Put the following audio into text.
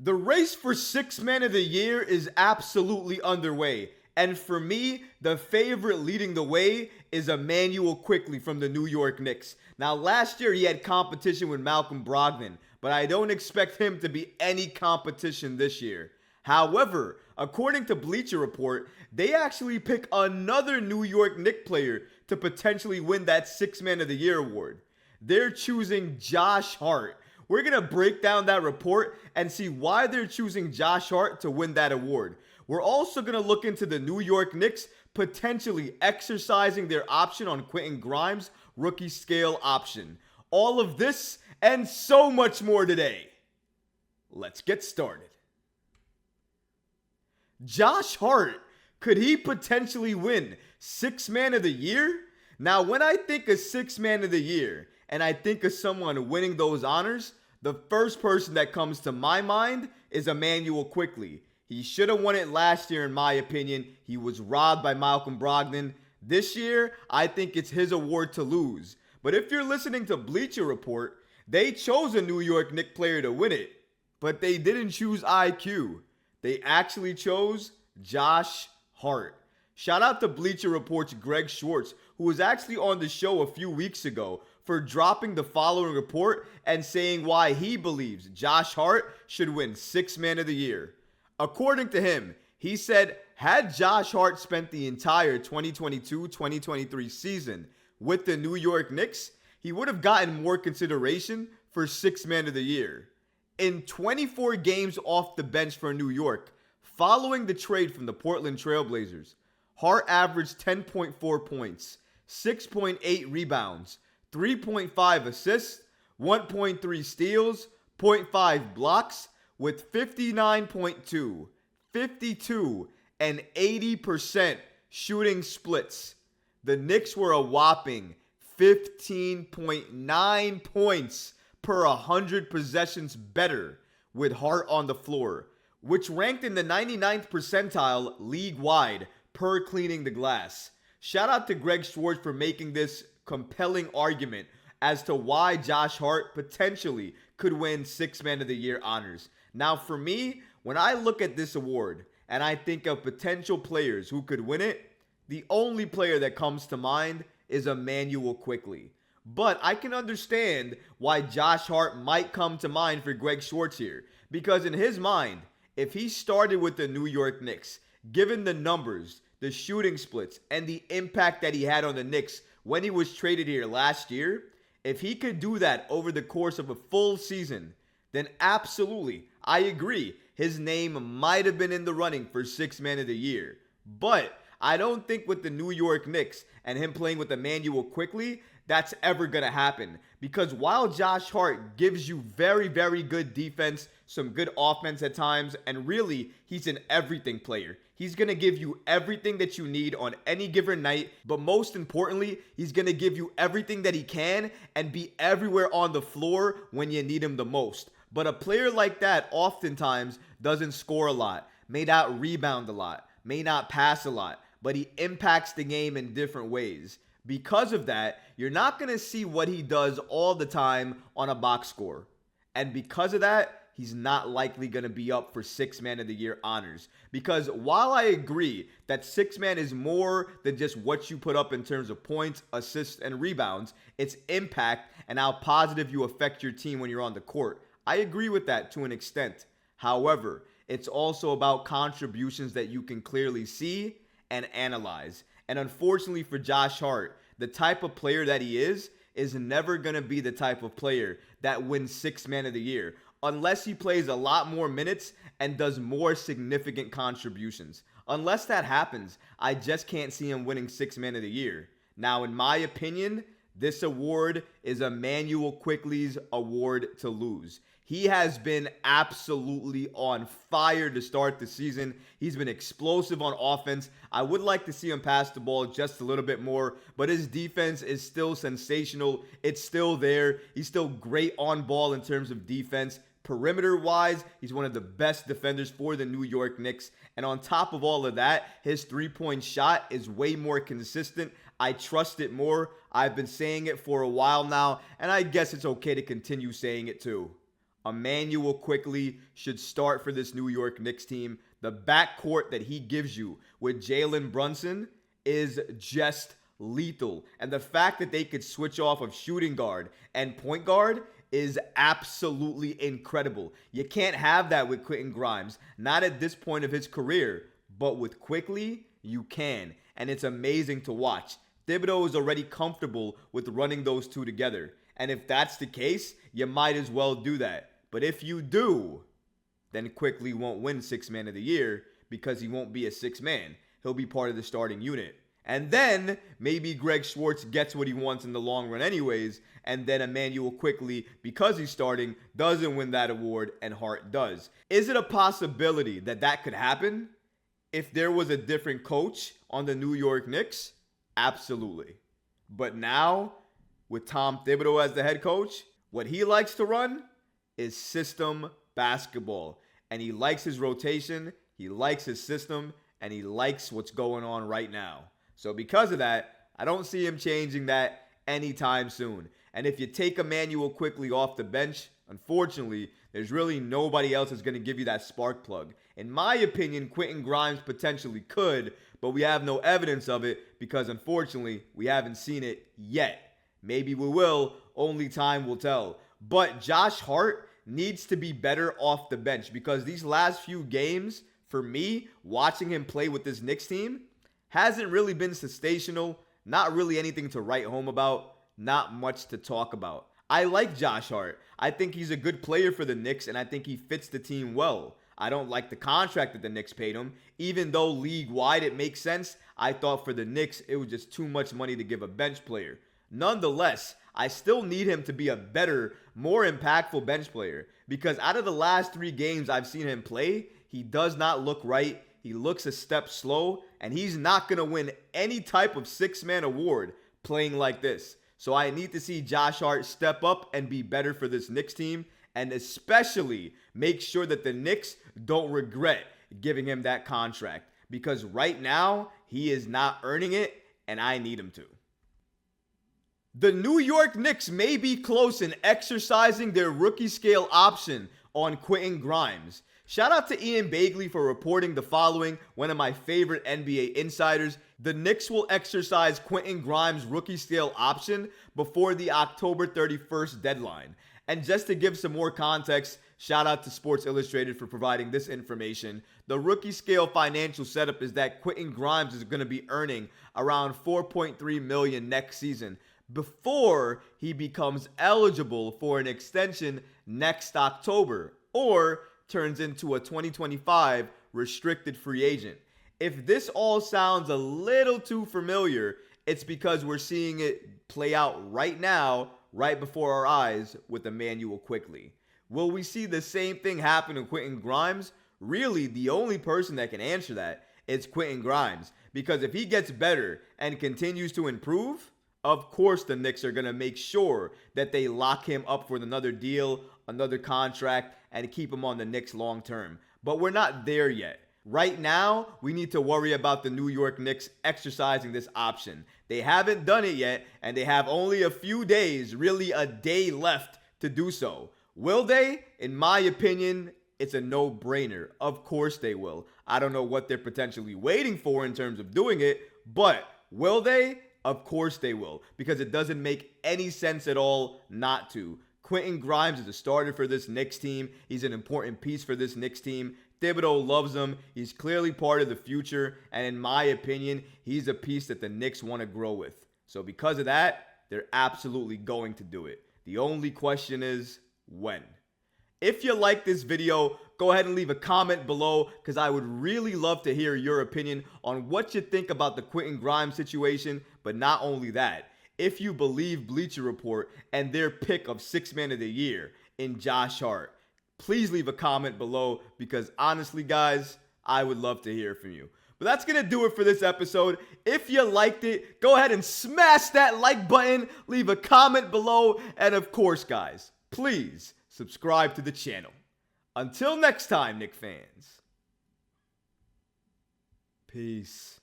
The race for Sixth Man of the Year is absolutely underway. And for me, the favorite leading the way is Immanuel Quickley from the New York Knicks. Now, last year he had competition with Malcolm Brogdon, but I don't expect him to be any competition this year. However, according to Bleacher Report, they actually pick another New York Knicks player to potentially win that Sixth Man of the Year award. They're choosing Josh Hart. We're going to break down that report and see why they're choosing Josh Hart to win that award. We're also going to look into the New York Knicks potentially exercising their option on Quentin Grimes' rookie scale option. All of this and so much more today. Let's get started. Josh Hart, could he potentially win Sixth Man of the Year? Now, when I think of Sixth Man of the Year and I think of someone winning those honors, the first person that comes to my mind is Immanuel Quickley. He should have won it last year, in my opinion. He was robbed by Malcolm Brogdon. This year, I think it's his award to lose. But if you're listening to Bleacher Report, they chose a New York Knicks player to win it. But they didn't choose IQ. They actually chose Josh Hart. Shout out to Bleacher Report's Greg Schwartz, who was actually on the show a few weeks ago, for dropping the following report and saying why he believes Josh Hart should win Sixth Man of the Year. According to him, he said, had Josh Hart spent the entire 2022-2023 season with the New York Knicks, he would have gotten more consideration for Sixth Man of the Year. In 24 games off the bench for New York, following the trade from the Portland Trail Blazers, Hart averaged 10.4 points, 6.8 rebounds, 3.5 assists, 1.3 steals, 0.5 blocks, with 59.2, 52, and 80% shooting splits. The Knicks were a whopping 15.9 points per 100 possessions better with Hart on the floor, which ranked in the 99th percentile league-wide per cleaning the glass. Shout out to Greg Schwartz for making this compelling argument as to why Josh Hart potentially could win Sixth Man of the Year honors. Now, for me, when I look at this award and I think of potential players who could win it, the only player that comes to mind is Immanuel Quickley. But I can understand why Josh Hart might come to mind for Greg Schwartz here. Because in his mind, if he started with the New York Knicks, given the numbers, the shooting splits, and the impact that he had on the Knicks when he was traded here last year, if he could do that over the course of a full season, then absolutely, I agree, his name might have been in the running for Sixth Man of the Year. But I don't think with the New York Knicks and him playing with Immanuel Quickley, that's ever going to happen. Because while Josh Hart gives you very, very good defense, some good offense at times, and really, he's an everything player. He's going to give you everything that you need on any given night, but most importantly, he's going to give you everything that he can and be everywhere on the floor when you need him the most. But a player like that oftentimes doesn't score a lot, may not rebound a lot, may not pass a lot, but he impacts the game in different ways. Because of that, you're not going to see what he does all the time on a box score. And because of that, he's not likely going to be up for Sixth Man of the Year honors. Because while I agree that Sixth Man is more than just what you put up in terms of points, assists, and rebounds, it's impact and how positive you affect your team when you're on the court. I agree with that to an extent. However, it's also about contributions that you can clearly see and analyze. And unfortunately for Josh Hart, the type of player that he is never going to be the type of player that wins Sixth Man of the Year, unless he plays a lot more minutes and does more significant contributions. Unless that happens, I just can't see him winning Sixth Man of the Year. Now, in my opinion, this award is Immanuel Quickley's award to lose. He has been absolutely on fire to start the season. He's been explosive on offense. I would like to see him pass the ball just a little bit more, but his defense is still sensational. It's still there. He's still great on ball in terms of defense. Perimeter-wise, he's one of the best defenders for the New York Knicks. And on top of all of that, his three-point shot is way more consistent. I trust it more. I've been saying it for a while now, and I guess it's okay to continue saying it too. Immanuel Quickley should start for this New York Knicks team. The backcourt that he gives you with Jalen Brunson is just lethal. And the fact that they could switch off of shooting guard and point guard is absolutely incredible. You can't have that with Quentin Grimes, not at this point of his career, but with Quickley, you can. And it's amazing to watch. Thibodeau is already comfortable with running those two together. And if that's the case, you might as well do that. But if you do, then Quickley won't win Sixth Man of the Year because he won't be a sixth man. He'll be part of the starting unit. And then maybe Greg Schwartz gets what he wants in the long run anyways, and then Immanuel Quickley, because he's starting, doesn't win that award and Hart does. Is it a possibility that that could happen if there was a different coach on the New York Knicks? Absolutely. But now, with Tom Thibodeau as the head coach, what he likes to run is system basketball. And he likes his rotation, he likes his system, and he likes what's going on right now. So because of that, I don't see him changing that anytime soon. And if you take Immanuel Quickley off the bench, unfortunately, there's really nobody else that's going to give you that spark plug. In my opinion, Quentin Grimes potentially could, but we have no evidence of it because unfortunately, we haven't seen it yet. Maybe we will, only time will tell. But Josh Hart needs to be better off the bench because these last few games, for me, watching him play with this Knicks team, hasn't really been sensational, not really anything to write home about, not much to talk about. I like Josh Hart. I think he's a good player for the Knicks, and I think he fits the team well. I don't like the contract that the Knicks paid him. Even though league-wide it makes sense, I thought for the Knicks it was just too much money to give a bench player. Nonetheless, I still need him to be a better, more impactful bench player because out of the last 3 games I've seen him play, he does not look right. He looks a step slow, and he's not going to win any type of six-man award playing like this. So I need to see Josh Hart step up and be better for this Knicks team, and especially make sure that the Knicks don't regret giving him that contract because right now he is not earning it, and I need him to. The New York Knicks may be close in exercising their rookie scale option on Quentin Grimes. Shout out to Ian Bagley for reporting the following, one of my favorite NBA insiders. The Knicks will exercise Quentin Grimes' rookie scale option before the October 31st deadline. And just to give some more context, shout out to Sports Illustrated for providing this information. The rookie scale financial setup is that Quentin Grimes is going to be earning around $4.3 million next season before he becomes eligible for an extension next October or turns into a 2025 restricted free agent. If this all sounds a little too familiar, it's because we're seeing it play out right now, right before our eyes with Immanuel Quickley. Will we see the same thing happen to Quentin Grimes? Really, the only person that can answer that is Quentin Grimes. Because if he gets better and continues to improve, of course the Knicks are going to make sure that they lock him up for another deal, another contract, and keep him on the Knicks long term. But we're not there yet. Right now, we need to worry about the New York Knicks exercising this option. They haven't done it yet, and they have only a few days, really a day left to do so. Will they? In my opinion, it's a no-brainer. Of course they will. I don't know what they're potentially waiting for in terms of doing it, but will they? Of course they will, because it doesn't make any sense at all not to. Quentin Grimes is a starter for this Knicks team. He's an important piece for this Knicks team. Thibodeau loves him. He's clearly part of the future. And in my opinion, he's a piece that the Knicks want to grow with. So because of that, they're absolutely going to do it. The only question is when. If you like this video, go ahead and leave a comment below because I would really love to hear your opinion on what you think about the Quentin Grimes situation. But not only that, if you believe Bleacher Report and their pick of Sixth Man of the Year in Josh Hart, please leave a comment below because honestly, guys, I would love to hear from you. But that's going to do it for this episode. If you liked it, go ahead and smash that like button, leave a comment below, and of course, guys, please subscribe to the channel. Until next time, Knick fans. Peace.